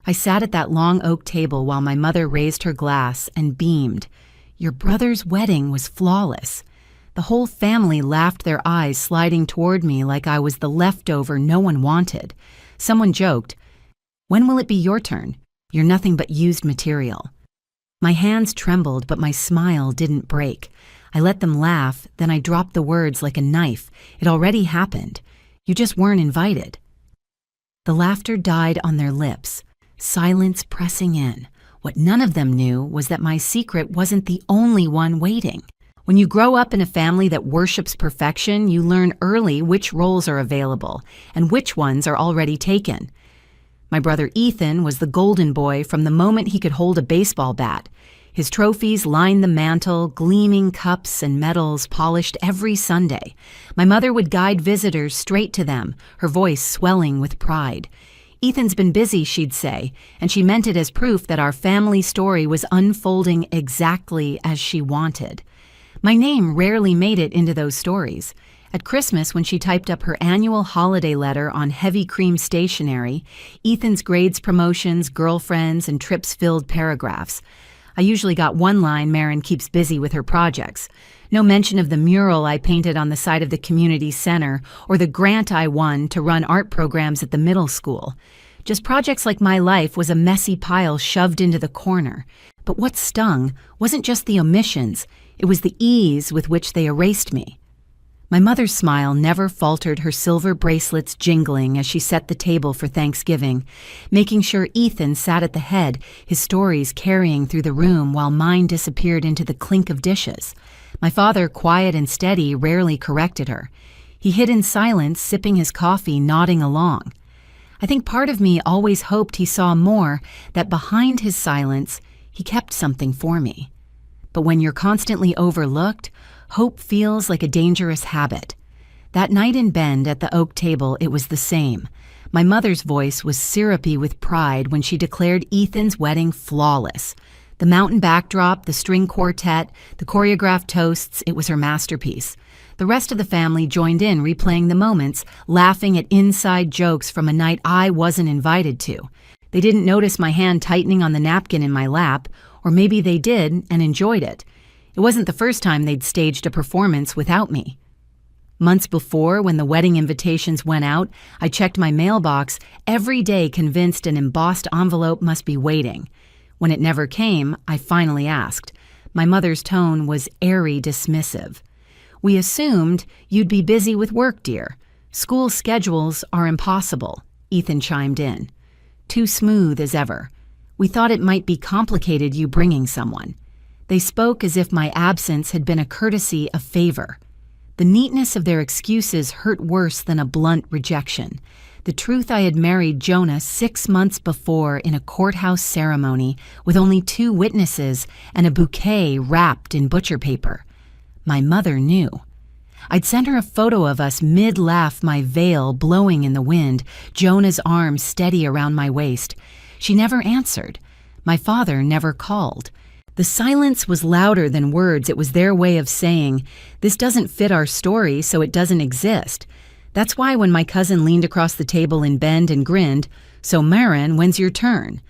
I sat at that long oak table while my mother raised her glass and beamed. Your brother's wedding was flawless. The whole family laughed, their eyes sliding toward me like I was the leftover no one wanted. Someone joked, "When will it be your turn? You're nothing but used material." My hands trembled, but my smile didn't break. I let them laugh, then I dropped the words like a knife. It already happened. You just weren't invited. The laughter died on their lips, silence pressing in. What none of them knew was that my secret wasn't the only one waiting. When you grow up in a family that worships perfection, you learn early which roles are available and which ones are already taken. My brother Ethan was the golden boy from the moment he could hold a baseball bat. His trophies lined the mantel, gleaming cups and medals polished every Sunday. My mother would guide visitors straight to them, her voice swelling with pride. "Ethan's been busy," she'd say, and she meant it as proof that our family story was unfolding exactly as she wanted. My name rarely made it into those stories. At Christmas, when she typed up her annual holiday letter on heavy cream stationery, Ethan's grades, promotions, girlfriends, and trips filled paragraphs. I usually got one line, "Marin keeps busy with her projects." No mention of the mural I painted on the side of the community center or the grant I won to run art programs at the middle school. Just projects like my life was a messy pile shoved into the corner. But what stung wasn't just the omissions, it was the ease with which they erased me. My mother's smile never faltered, her silver bracelets jingling as she set the table for Thanksgiving, making sure Ethan sat at the head, his stories carrying through the room while mine disappeared into the clink of dishes. My father, quiet and steady, rarely corrected her. He hid in silence, sipping his coffee, nodding along. I think part of me always hoped he saw more, that behind his silence, he kept something for me. But when you're constantly overlooked, hope feels like a dangerous habit. That night in Bend at the oak table, it was the same. My mother's voice was syrupy with pride when she declared Ethan's wedding flawless. The mountain backdrop, the string quartet, the choreographed toasts, it was her masterpiece. The rest of the family joined in, replaying the moments, laughing at inside jokes from a night I wasn't invited to. They didn't notice my hand tightening on the napkin in my lap, or maybe they did and enjoyed it. It wasn't the first time they'd staged a performance without me. Months before, when the wedding invitations went out, I checked my mailbox every day, convinced an embossed envelope must be waiting. When it never came, I finally asked. My mother's tone was airy, dismissive. "We assumed you'd be busy with work, dear. School schedules are impossible," Ethan chimed in. Too smooth as ever. "We thought it might be complicated you bringing someone." They spoke as if my absence had been a courtesy, a favor. The neatness of their excuses hurt worse than a blunt rejection. The truth I had married Jonah 6 months before in a courthouse ceremony with only 2 witnesses and a bouquet wrapped in butcher paper. My mother knew. I'd sent her a photo of us mid-laugh, my veil blowing in the wind, Jonah's arms steady around my waist. She never answered. My father never called. The silence was louder than words. It was their way of saying, "This doesn't fit our story, so it doesn't exist." That's why when my cousin leaned across the table in Bend and grinned, "So Marin, when's your turn?"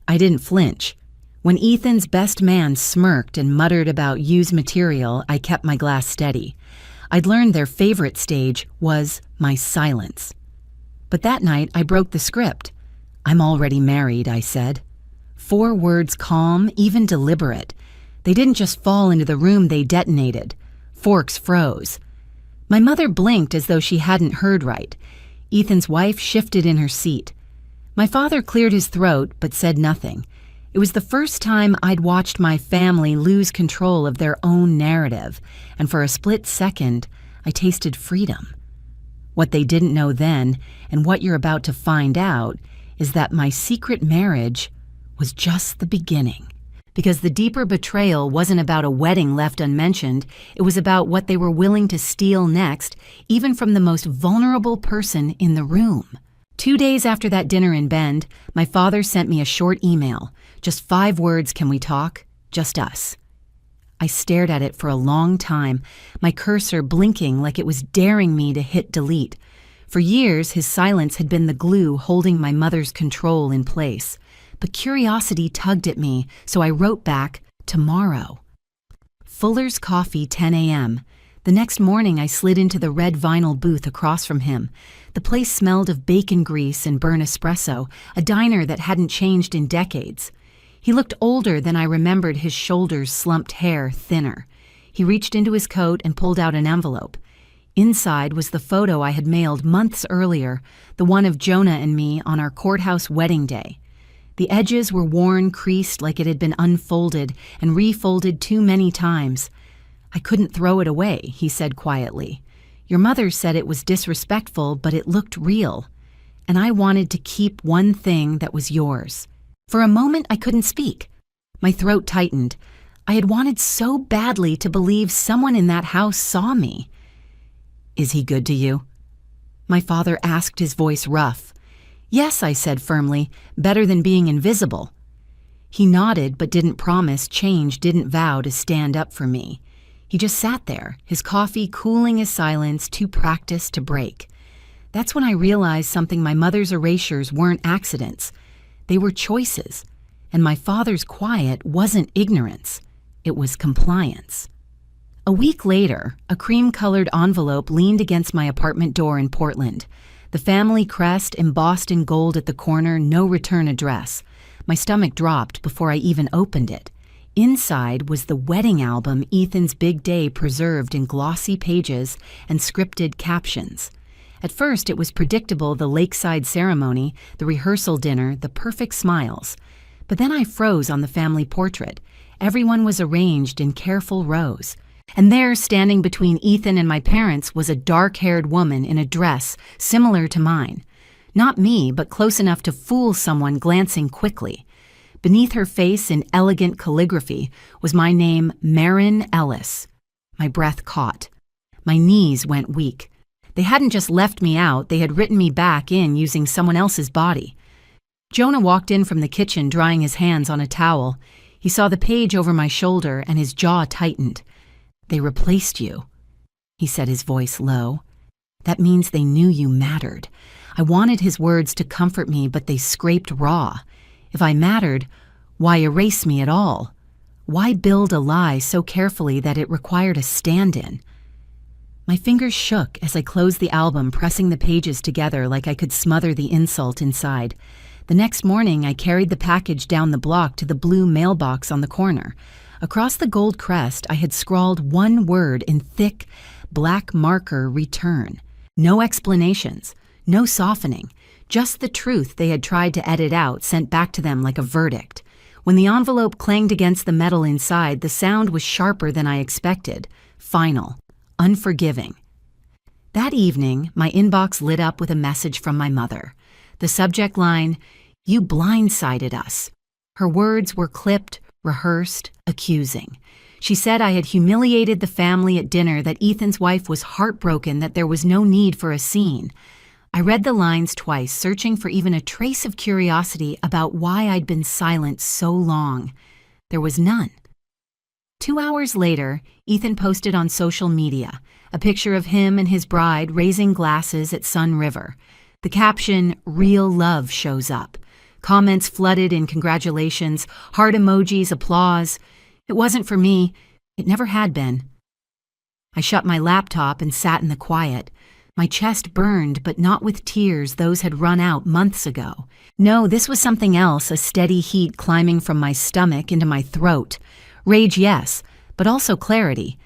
I didn't flinch. When Ethan's best man smirked and muttered about used material, I kept my glass steady. I'd learned their favorite stage was my silence. But that night I broke the script. "I'm already married," I said. 4 words, calm, even deliberate. They didn't just fall into the room, they detonated. Forks froze. My mother blinked as though she hadn't heard right. Ethan's wife shifted in her seat. My father cleared his throat but said nothing. It was the first time I'd watched my family lose control of their own narrative, and for a split second, I tasted freedom. What they didn't know then, and what you're about to find out, is that my secret marriage was just the beginning. Because the deeper betrayal wasn't about a wedding left unmentioned, it was about what they were willing to steal next, even from the most vulnerable person in the room. 2 days after that dinner in Bend, my father sent me a short email. Just 5 words, "Can we talk? Just us." I stared at it for a long time, my cursor blinking like it was daring me to hit delete. For years, his silence had been the glue holding my mother's control in place. but curiosity tugged at me, so I wrote back, tomorrow. Fuller's Coffee, 10 a.m. The next morning, I slid into the red vinyl booth across from him. The place smelled of bacon grease and burnt espresso, a diner that hadn't changed in decades. He looked older than I remembered, his shoulders, slumped hair, thinner. He reached into his coat and pulled out an envelope. Inside was the photo I had mailed months earlier, the one of Jonah and me on our courthouse wedding day. The edges were worn, creased like it had been unfolded and refolded too many times. I couldn't throw it away, he said quietly. Your mother said it was disrespectful, but it looked real. And I wanted to keep one thing that was yours. For a moment, I couldn't speak. My throat tightened. I had wanted so badly to believe someone in that house saw me. Is he good to you? My father asked, his voice rough. Yes, I said firmly, better than being invisible. He nodded but didn't promise change, didn't vow to stand up for me. He just sat there, his coffee cooling his silence, too practiced to break. That's when I realized something: my mother's erasures weren't accidents. They were choices, and my father's quiet wasn't ignorance. It was compliance. A week later, a cream-colored envelope leaned against my apartment door in Portland. The family crest embossed in gold at the corner, no return address. My stomach dropped before I even opened it. Inside was the wedding album, Ethan's big day, preserved in glossy pages and scripted captions. At first, it was predictable: the lakeside ceremony, the rehearsal dinner, the perfect smiles. But then I froze on the family portrait. Everyone was arranged in careful rows. And there, standing between Ethan and my parents, was a dark-haired woman in a dress similar to mine. Not me, but close enough to fool someone glancing quickly. Beneath her face, in elegant calligraphy, was my name, Marin Ellis. My breath caught. My knees went weak. They hadn't just left me out, they had written me back in using someone else's body. Jonah walked in from the kitchen, drying his hands on a towel. He saw the page over my shoulder, and his jaw tightened. They replaced you, he said, his voice low. That means they knew you mattered. I wanted his words to comfort me, but they scraped raw. If I mattered, why erase me at all? Why build a lie so carefully that it required a stand-in? My fingers shook as I closed the album, pressing the pages together like I could smother the insult inside. The next morning, I carried the package down the block to the blue mailbox on the corner. Across the gold crest, I had scrawled one word in thick, black marker: return. No explanations, no softening, just the truth they had tried to edit out, sent back to them like a verdict. When the envelope clanged against the metal inside, the sound was sharper than I expected. Final. Unforgiving. That evening, my inbox lit up with a message from my mother. The subject line, "You blindsided us." Her words were clipped, rehearsed, accusing. She said I had humiliated the family at dinner, that Ethan's wife was heartbroken, that there was no need for a scene. I read the lines twice, searching for even a trace of curiosity about why I'd been silent so long. There was none. 2 hours later, Ethan posted on social media a picture of him and his bride raising glasses at Sun River. The caption, "Real love shows up." Comments flooded in congratulations, heart emojis, applause. It wasn't for me. It never had been. I shut my laptop and sat in the quiet. My chest burned, but not with tears. Those had run out months ago. No, this was something else, a steady heat climbing from my stomach into my throat. Rage, yes, but also clarity.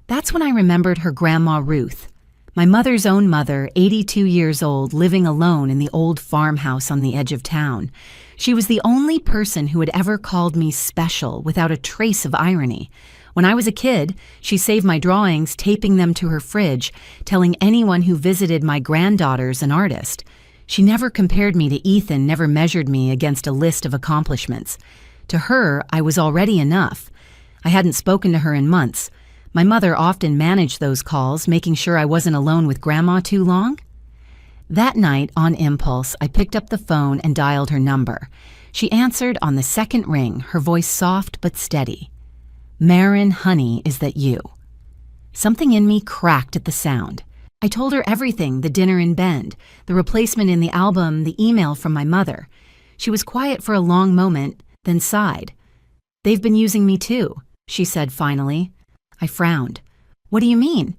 That's when I remembered her grandma Ruth. My mother's own mother, 82 years old, living alone in the old farmhouse on the edge of town. She was the only person who had ever called me special without a trace of irony. When I was a kid, she saved my drawings, taping them to her fridge, telling anyone who visited my granddaughter's an artist. She never compared me to Ethan, never measured me against a list of accomplishments. To her, I was already enough. I hadn't spoken to her in months. My mother often managed those calls, making sure I wasn't alone with Grandma too long. That night, on impulse, I picked up the phone and dialed her number. She answered on the second ring, her voice soft but steady. "Marin, honey, is that you?" Something in me cracked at the sound. I told her everything: the dinner in Bend, the replacement in the album, the email from my mother. She was quiet for a long moment, then sighed. "They've been using me too," she said finally. I frowned. "What do you mean?"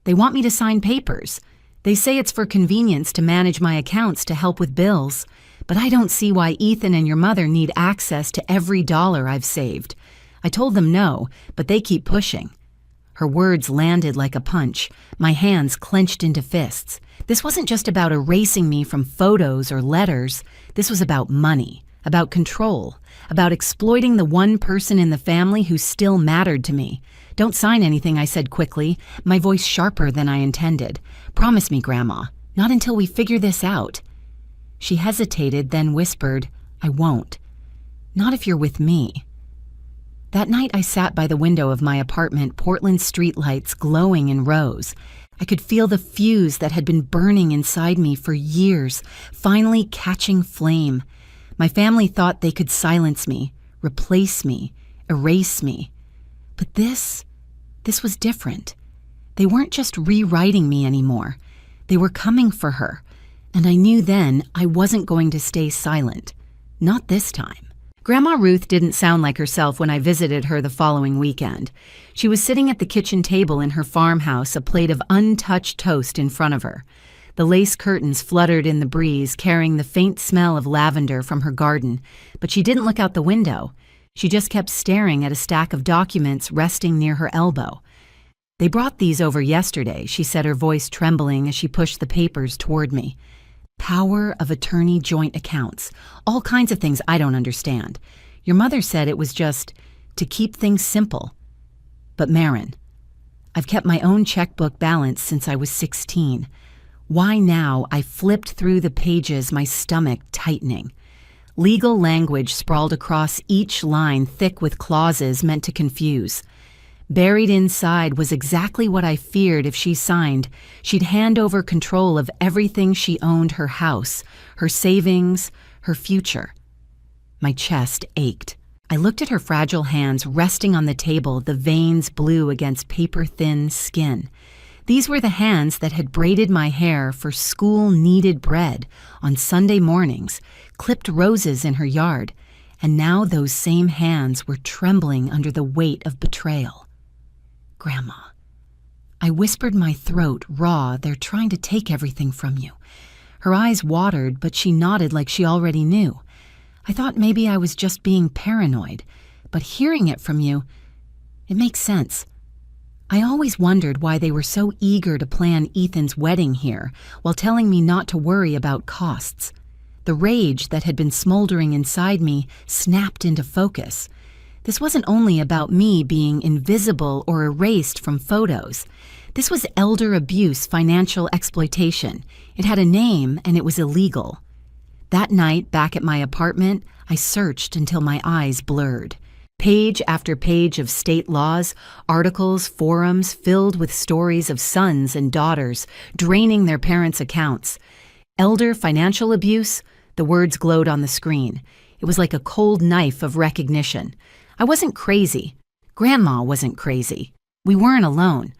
"They want me to sign papers. They say it's for convenience to manage my accounts to help with bills, but I don't see why Ethan and your mother need access to every dollar I've saved. I told them no, but they keep pushing." Her words landed like a punch, my hands clenched into fists. This wasn't just about erasing me from photos or letters. This was about money, about control, about exploiting the one person in the family who still mattered to me. "Don't sign anything," I said quickly, my voice sharper than I intended. "Promise me, Grandma, not until we figure this out." She hesitated, then whispered, "I won't. Not if you're with me." That night I sat by the window of my apartment, Portland streetlights glowing in rows. I could feel the fuse that had been burning inside me for years, finally catching flame. My family thought they could silence me, replace me, erase me. But this was different. They weren't just rewriting me anymore. They were coming for her, and I knew then I wasn't going to stay silent. Not this time. Grandma Ruth didn't sound like herself when I visited her the following weekend. She was sitting at the kitchen table in her farmhouse, a plate of untouched toast in front of her. The lace curtains fluttered in the breeze, carrying the faint smell of lavender from her garden, but she didn't look out the window. She just kept staring at a stack of documents resting near her elbow. "They brought these over yesterday," she said, her voice trembling as she pushed the papers toward me. "Power of attorney joint accounts. All kinds of things I don't understand. Your mother said it was just to keep things simple. But Marin, I've kept my own checkbook balance since I was 16. Why now?" I flipped through the pages, my stomach tightening. Legal language sprawled across each line, thick with clauses meant to confuse. Buried inside was exactly what I feared. If she signed, she'd hand over control of everything she owned: her house, her savings, her future. My chest ached. I looked at her fragile hands resting on the table, the veins blue against paper-thin skin. These were the hands that had braided my hair for school-needed bread on Sunday mornings, clipped roses in her yard, and now those same hands were trembling under the weight of betrayal. "Grandma," I whispered, my throat raw. "They're trying to take everything from you." Her eyes watered, but she nodded like she already knew. I thought maybe I was just being paranoid, but hearing it from you, it makes sense. I always wondered why they were so eager to plan Ethan's wedding here while telling me not to worry about costs. The rage that had been smoldering inside me snapped into focus. This wasn't only about me being invisible or erased from photos. This was elder abuse, financial exploitation. It had a name, and it was illegal. That night, back at my apartment, I searched until my eyes blurred. Page after page of state laws, articles, forums filled with stories of sons and daughters draining their parents' accounts. Elder financial abuse, the words glowed on the screen. It was like a cold knife of recognition. I wasn't crazy. Grandma wasn't crazy. We weren't alone.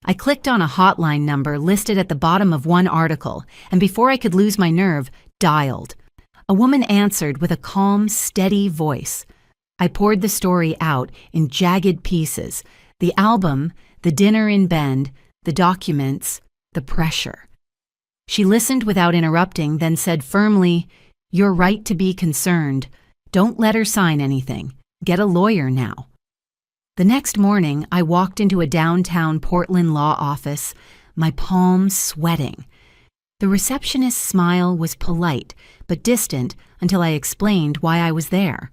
I clicked on a hotline number listed at the bottom of one article, and before I could lose my nerve, dialed. A woman answered with a calm, steady voice. I poured the story out in jagged pieces: the album, the dinner in Bend, the documents, the pressure. She listened without interrupting, then said firmly, "You're right to be concerned. Don't let her sign anything. Get a lawyer now." The next morning, I walked into a downtown Portland law office, my palms sweating. The receptionist's smile was polite but distant until I explained why I was there.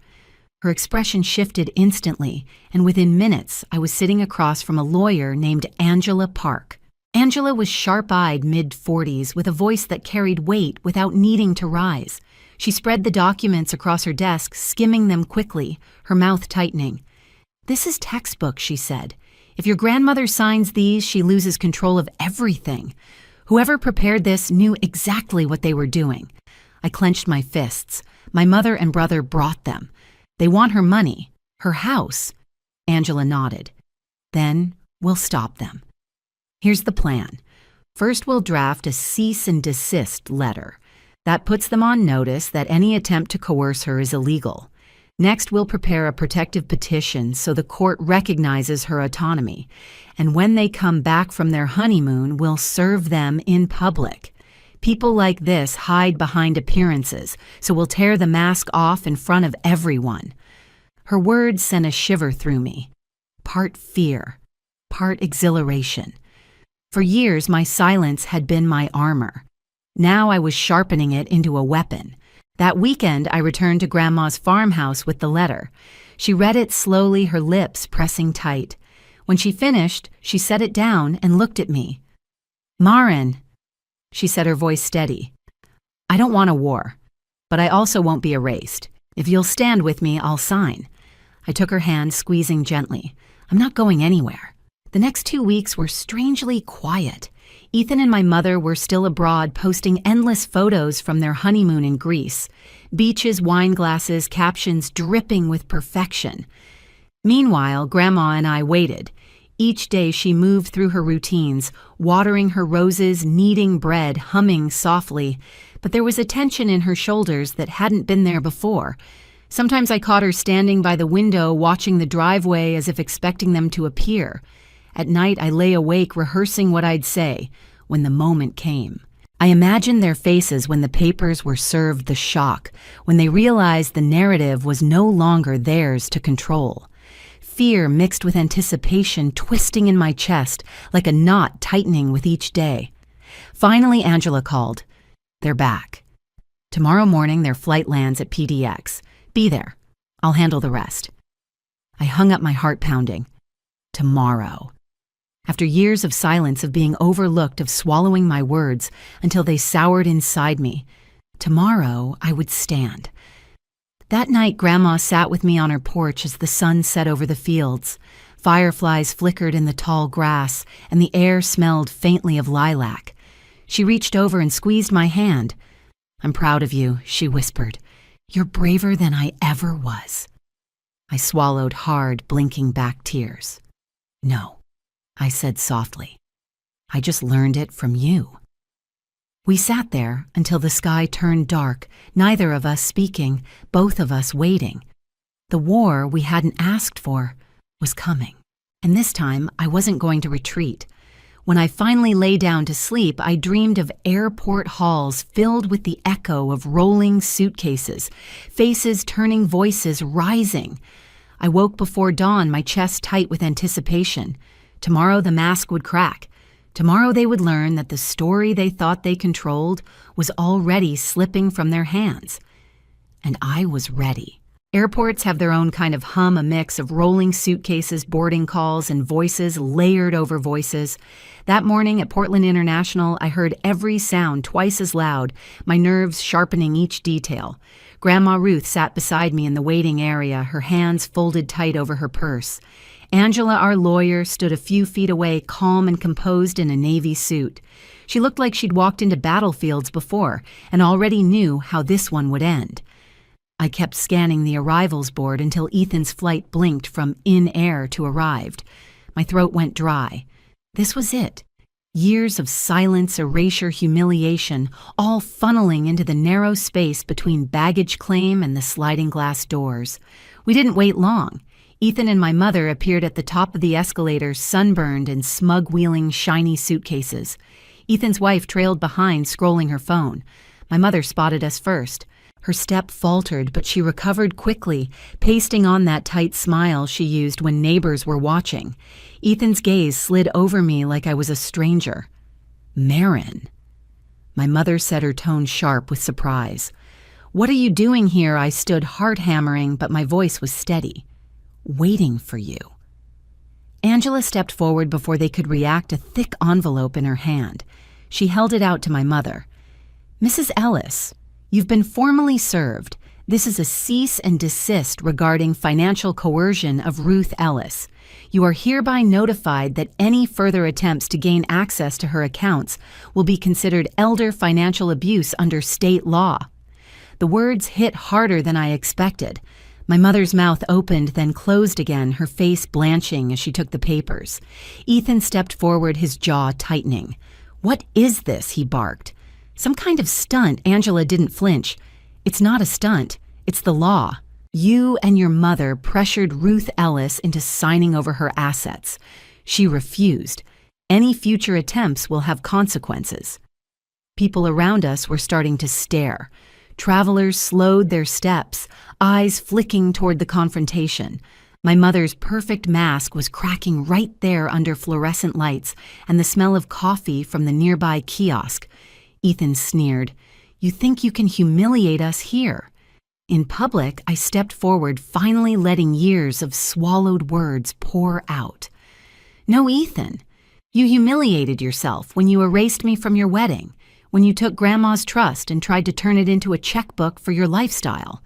Her expression shifted instantly, and within minutes, I was sitting across from a lawyer named Angela Park. Angela was sharp-eyed, mid-40s, with a voice that carried weight without needing to rise. She spread the documents across her desk, skimming them quickly, her mouth tightening. "This is textbook," she said. "If your grandmother signs these, she loses control of everything. Whoever prepared this knew exactly what they were doing." I clenched my fists. My mother and brother brought them. "They want her money, her house." Angela nodded. "Then we'll stop them. Here's the plan. First, we'll draft a cease and desist letter. That puts them on notice that any attempt to coerce her is illegal. Next, we'll prepare a protective petition so the court recognizes her autonomy. And when they come back from their honeymoon, we'll serve them in public. People like this hide behind appearances, so we'll tear the mask off in front of everyone. Her words sent a shiver through me. Part fear, part exhilaration. For years, my silence had been my armor. Now I was sharpening it into a weapon. That weekend, I returned to Grandma's farmhouse with the letter. She read it slowly, her lips pressing tight. When she finished, she set it down and looked at me. "Maren," she said, her voice steady. "I don't want a war, but I also won't be erased. If you'll stand with me, I'll sign." I took her hand, squeezing gently. "I'm not going anywhere." The next 2 weeks were strangely quiet. Ethan and my mother were still abroad, posting endless photos from their honeymoon in Greece. Beaches, wine glasses, captions dripping with perfection. Meanwhile, Grandma and I waited. Each day she moved through her routines, watering her roses, kneading bread, humming softly. But there was a tension in her shoulders that hadn't been there before. Sometimes I caught her standing by the window, watching the driveway as if expecting them to appear. At night, I lay awake rehearsing what I'd say when the moment came. I imagined their faces when the papers were served, the shock, when they realized the narrative was no longer theirs to control. Fear mixed with anticipation twisting in my chest like a knot tightening with each day. Finally, Angela called. "They're back. Tomorrow morning, their flight lands at PDX. Be there. I'll handle the rest." I hung up, my heart pounding. Tomorrow. After years of silence, of being overlooked, of swallowing my words until they soured inside me, tomorrow I would stand. That night, Grandma sat with me on her porch as the sun set over the fields. Fireflies flickered in the tall grass, and the air smelled faintly of lilac. She reached over and squeezed my hand. "I'm proud of you," she whispered. "You're braver than I ever was." I swallowed hard, blinking back tears. "No," I said softly. "I just learned it from you." We sat there until the sky turned dark, neither of us speaking, both of us waiting. The war we hadn't asked for was coming, and this time I wasn't going to retreat. When I finally lay down to sleep, I dreamed of airport halls filled with the echo of rolling suitcases, faces turning, voices rising. I woke before dawn, my chest tight with anticipation. Tomorrow the mask would crack. Tomorrow they would learn that the story they thought they controlled was already slipping from their hands. And I was ready. Airports have their own kind of hum, a mix of rolling suitcases, boarding calls, and voices layered over voices. That morning at Portland International, I heard every sound twice as loud, my nerves sharpening each detail. Grandma Ruth sat beside me in the waiting area, her hands folded tight over her purse. Angela, our lawyer, stood a few feet away, calm and composed in a navy suit. She looked like she'd walked into battlefields before and already knew how this one would end. I kept scanning the arrivals board until Ethan's flight blinked from in air to arrived. My throat went dry. This was it. Years of silence, erasure, humiliation, all funneling into the narrow space between baggage claim and the sliding glass doors. We didn't wait long. Ethan and my mother appeared at the top of the escalator, sunburned and smug-wheeling shiny suitcases. Ethan's wife trailed behind, scrolling her phone. My mother spotted us first. Her step faltered, but she recovered quickly, pasting on that tight smile she used when neighbors were watching. Ethan's gaze slid over me like I was a stranger. "Maren." My mother said, her tone sharp with surprise. "What are you doing here?" I stood, heart hammering, but my voice was steady. "Waiting for you." Angela stepped forward before they could react, a thick envelope in her hand. She held it out to my mother. "Mrs. Ellis, you've been formally served. This is a cease and desist regarding financial coercion of Ruth Ellis. You are hereby notified that any further attempts to gain access to her accounts will be considered elder financial abuse under state law." The words hit harder than I expected. My mother's mouth opened, then closed again, her face blanching as she took the papers. Ethan stepped forward, his jaw tightening. "What is this?" he barked. Some kind of stunt. Angela didn't flinch. It's not a stunt. It's the law. You and your mother pressured Ruth Ellis into signing over her assets. She refused. Any future attempts will have consequences. People around us were starting to stare. Travelers slowed their steps, eyes flicking toward the confrontation. My mother's perfect mask was cracking right there under fluorescent lights and the smell of coffee from the nearby kiosk. Ethan sneered, "You think you can humiliate us here?" In public, I stepped forward, finally letting years of swallowed words pour out. "No, Ethan. You humiliated yourself when you erased me from your wedding, when you took Grandma's trust and tried to turn it into a checkbook for your lifestyle,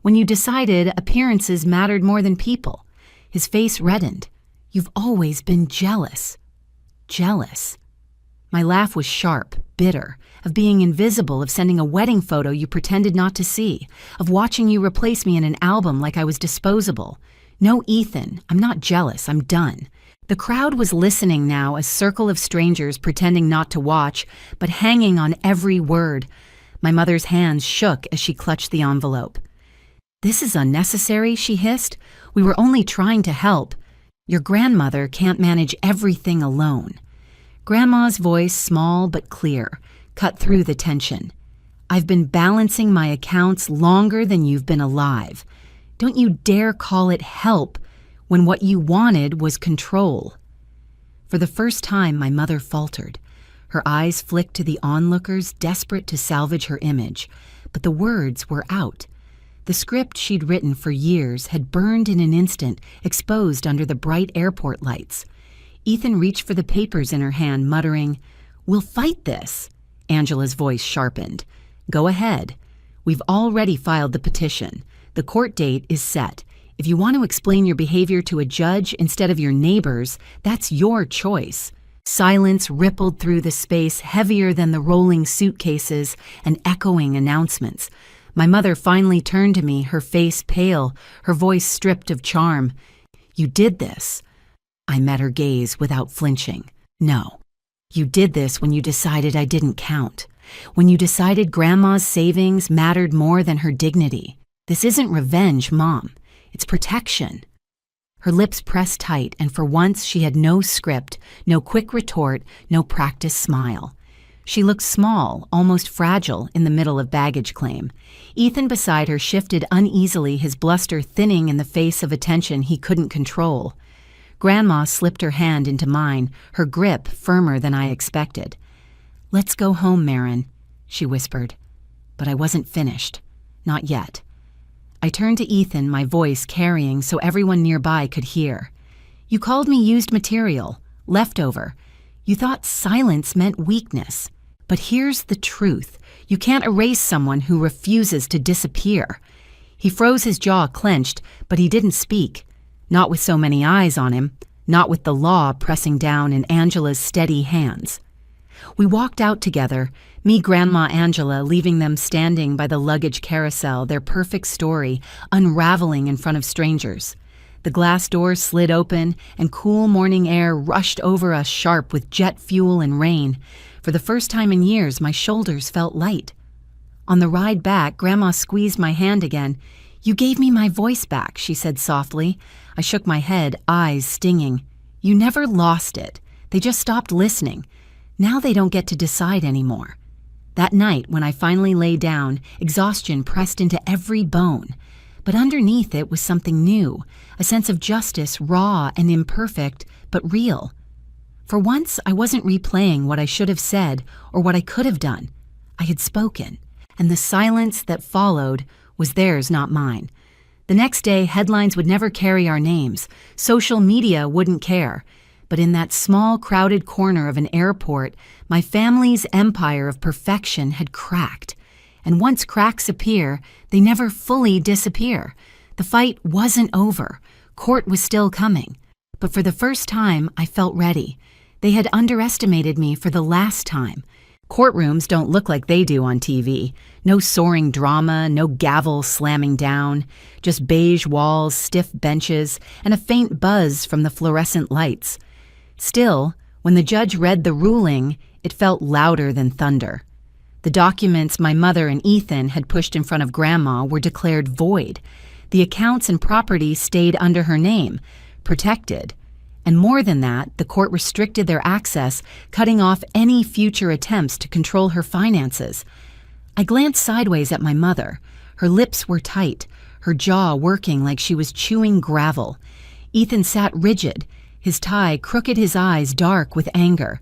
when you decided appearances mattered more than people." His face reddened. "You've always been jealous." Jealous. My laugh was sharp, bitter, of being invisible, of sending a wedding photo you pretended not to see, of watching you replace me in an album like I was disposable. "No, Ethan, I'm not jealous, I'm done." The crowd was listening now, a circle of strangers pretending not to watch, but hanging on every word. My mother's hands shook as she clutched the envelope. "This is unnecessary," she hissed. "We were only trying to help. Your grandmother can't manage everything alone." Grandma's voice, small but clear, cut through the tension. "I've been balancing my accounts longer than you've been alive. Don't you dare call it help when what you wanted was control." For the first time, my mother faltered. Her eyes flicked to the onlookers, desperate to salvage her image, but the words were out. The script she'd written for years had burned in an instant, exposed under the bright airport lights. Ethan reached for the papers in her hand, muttering, "We'll fight this." Angela's voice sharpened. "Go ahead. We've already filed the petition. The court date is set. If you want to explain your behavior to a judge instead of your neighbors, that's your choice." Silence rippled through the space, heavier than the rolling suitcases and echoing announcements. My mother finally turned to me, her face pale, her voice stripped of charm. "You did this." I met her gaze without flinching. "No. You did this when you decided I didn't count. When you decided Grandma's savings mattered more than her dignity. This isn't revenge, Mom. It's protection." Her lips pressed tight, and for once she had no script, no quick retort, no practiced smile. She looked small, almost fragile, in the middle of baggage claim. Ethan beside her shifted uneasily, his bluster thinning in the face of attention he couldn't control. Grandma slipped her hand into mine, her grip firmer than I expected. "Let's go home, Marin," she whispered. But I wasn't finished. Not yet. I turned to Ethan, my voice carrying so everyone nearby could hear. "You called me used material, leftover. You thought silence meant weakness. But here's the truth. You can't erase someone who refuses to disappear." He froze, his jaw clenched, but he didn't speak. Not with so many eyes on him, not with the law pressing down in Angela's steady hands. We walked out together, me, Grandma, Angela, leaving them standing by the luggage carousel, their perfect story unraveling in front of strangers. The glass doors slid open, and cool morning air rushed over us sharp with jet fuel and rain. For the first time in years, my shoulders felt light. On the ride back, Grandma squeezed my hand again. "You gave me my voice back," she said softly. I shook my head, eyes stinging. "You never lost it. They just stopped listening. Now they don't get to decide anymore." That night, when I finally lay down, exhaustion pressed into every bone. But underneath it was something new, a sense of justice, raw and imperfect, but real. For once, I wasn't replaying what I should have said or what I could have done. I had spoken, and the silence that followed was theirs, not mine. The next day, headlines would never carry our names. Social media wouldn't care. But in that small, crowded corner of an airport, my family's empire of perfection had cracked. And once cracks appear, they never fully disappear. The fight wasn't over. Court was still coming. But for the first time, I felt ready. They had underestimated me for the last time. Courtrooms don't look like they do on TV. No soaring drama, no gavel slamming down, just beige walls, stiff benches, and a faint buzz from the fluorescent lights. Still, when the judge read the ruling, it felt louder than thunder. The documents my mother and Ethan had pushed in front of Grandma were declared void. The accounts and property stayed under her name, protected. And more than that, the court restricted their access, cutting off any future attempts to control her finances. I glanced sideways at my mother. Her lips were tight, her jaw working like she was chewing gravel. Ethan sat rigid, his tie crooked, his eyes dark with anger.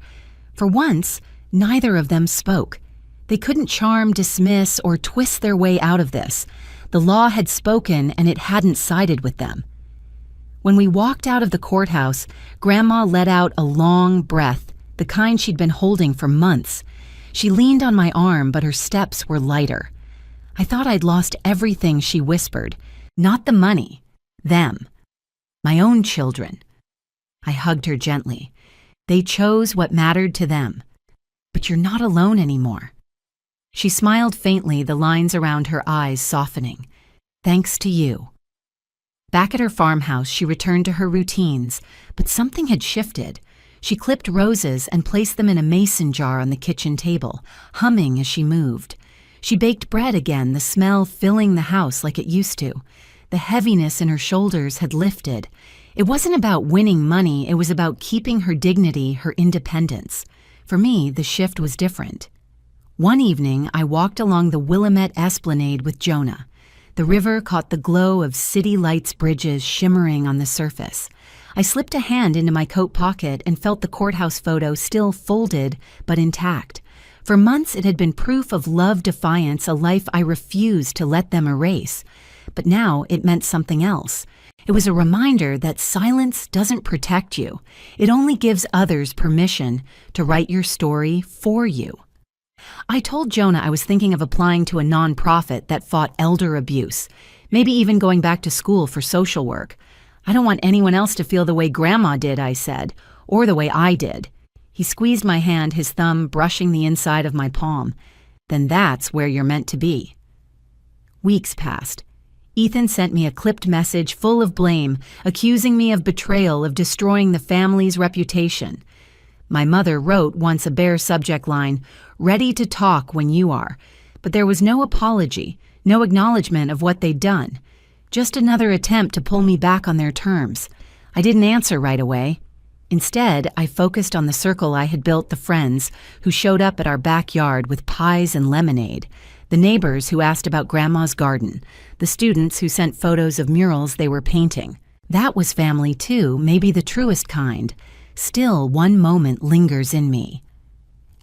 For once, neither of them spoke. They couldn't charm, dismiss, or twist their way out of this. The law had spoken, and it hadn't sided with them. When we walked out of the courthouse, Grandma let out a long breath, the kind she'd been holding for months. She leaned on my arm, but her steps were lighter. I thought I'd lost everything, she whispered. Not the money. Them. My own children. I hugged her gently. They chose what mattered to them. But you're not alone anymore. She smiled faintly, the lines around her eyes softening. Thanks to you. Back at her farmhouse, she returned to her routines, but something had shifted. She clipped roses and placed them in a mason jar on the kitchen table, humming as she moved. She baked bread again, the smell filling the house like it used to. The heaviness in her shoulders had lifted. It wasn't about winning money, it was about keeping her dignity, her independence. For me, the shift was different. One evening, I walked along the Willamette Esplanade with Jonah. The river caught the glow of city lights bridges shimmering on the surface. I slipped a hand into my coat pocket and felt the courthouse photo still folded but intact. For months it had been proof of love defiance, a life I refused to let them erase. But now it meant something else. It was a reminder that silence doesn't protect you. It only gives others permission to write your story for you. I told Jonah I was thinking of applying to a nonprofit that fought elder abuse, maybe even going back to school for social work. I don't want anyone else to feel the way Grandma did, I said, or the way I did. He squeezed my hand, his thumb brushing the inside of my palm. Then that's where you're meant to be. Weeks passed. Ethan sent me a clipped message full of blame, accusing me of betrayal, of destroying the family's reputation. My mother wrote once a bare subject line, "Ready to talk when you are," but there was no apology, no acknowledgement of what they'd done. Just another attempt to pull me back on their terms. I didn't answer right away. Instead, I focused on the circle I had built, the friends who showed up at our backyard with pies and lemonade, the neighbors who asked about Grandma's garden, the students who sent photos of murals they were painting. That was family too, maybe the truest kind. Still, one moment lingers in me.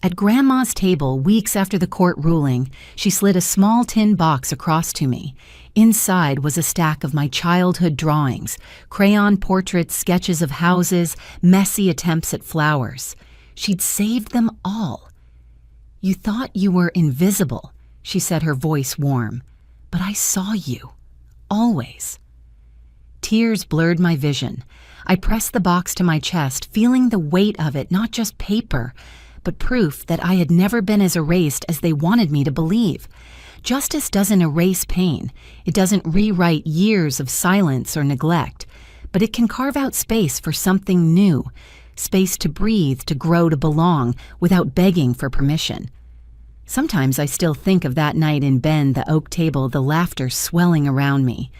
At Grandma's table, weeks after the court ruling, she slid a small tin box across to me. Inside was a stack of my childhood drawings, crayon portraits, sketches of houses, messy attempts at flowers. She'd saved them all. "You thought you were invisible," she said, her voice warm. "But I saw you. Always." Tears blurred my vision. I pressed the box to my chest, feeling the weight of it, not just paper, but proof that I had never been as erased as they wanted me to believe. Justice doesn't erase pain. It doesn't rewrite years of silence or neglect, but it can carve out space for something new, space to breathe, to grow, to belong, without begging for permission. Sometimes I still think of that night in Bend, the oak table, the laughter swelling around me.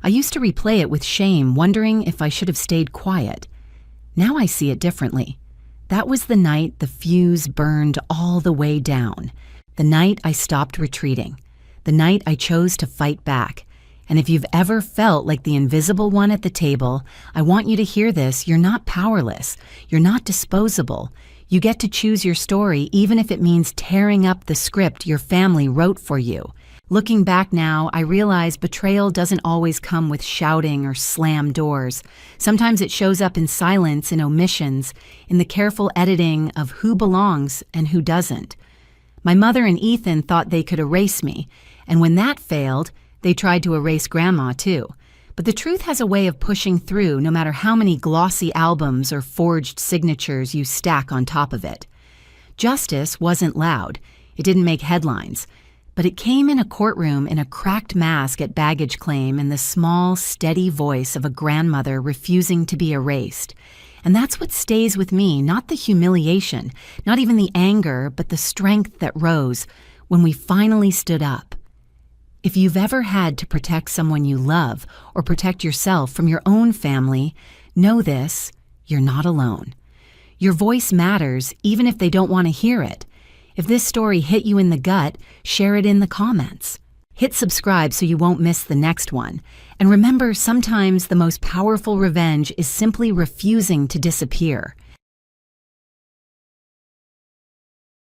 I used to replay it with shame, wondering if I should have stayed quiet. Now I see it differently. That was the night the fuse burned all the way down. The night I stopped retreating. The night I chose to fight back. And if you've ever felt like the invisible one at the table, I want you to hear this. You're not powerless. You're not disposable. You get to choose your story, even if it means tearing up the script your family wrote for you. Looking back now, I realize betrayal doesn't always come with shouting or slam doors. Sometimes it shows up in silence, in omissions, in the careful editing of who belongs and who doesn't. My mother and Ethan thought they could erase me, and when that failed, they tried to erase Grandma too. But the truth has a way of pushing through, no matter how many glossy albums or forged signatures you stack on top of it. Justice wasn't loud. It didn't make headlines. But it came in a courtroom in a cracked mask at baggage claim in the small, steady voice of a grandmother refusing to be erased. And that's what stays with me, not the humiliation, not even the anger, but the strength that rose. when we finally stood up. If you've ever had to protect someone you love or protect yourself from your own family, know this: you're not alone. Your voice matters even if they don't want to hear it. If this story hit you in the gut, share it in the comments. Hit subscribe so you won't miss the next one. And remember, sometimes the most powerful revenge is simply refusing to disappear.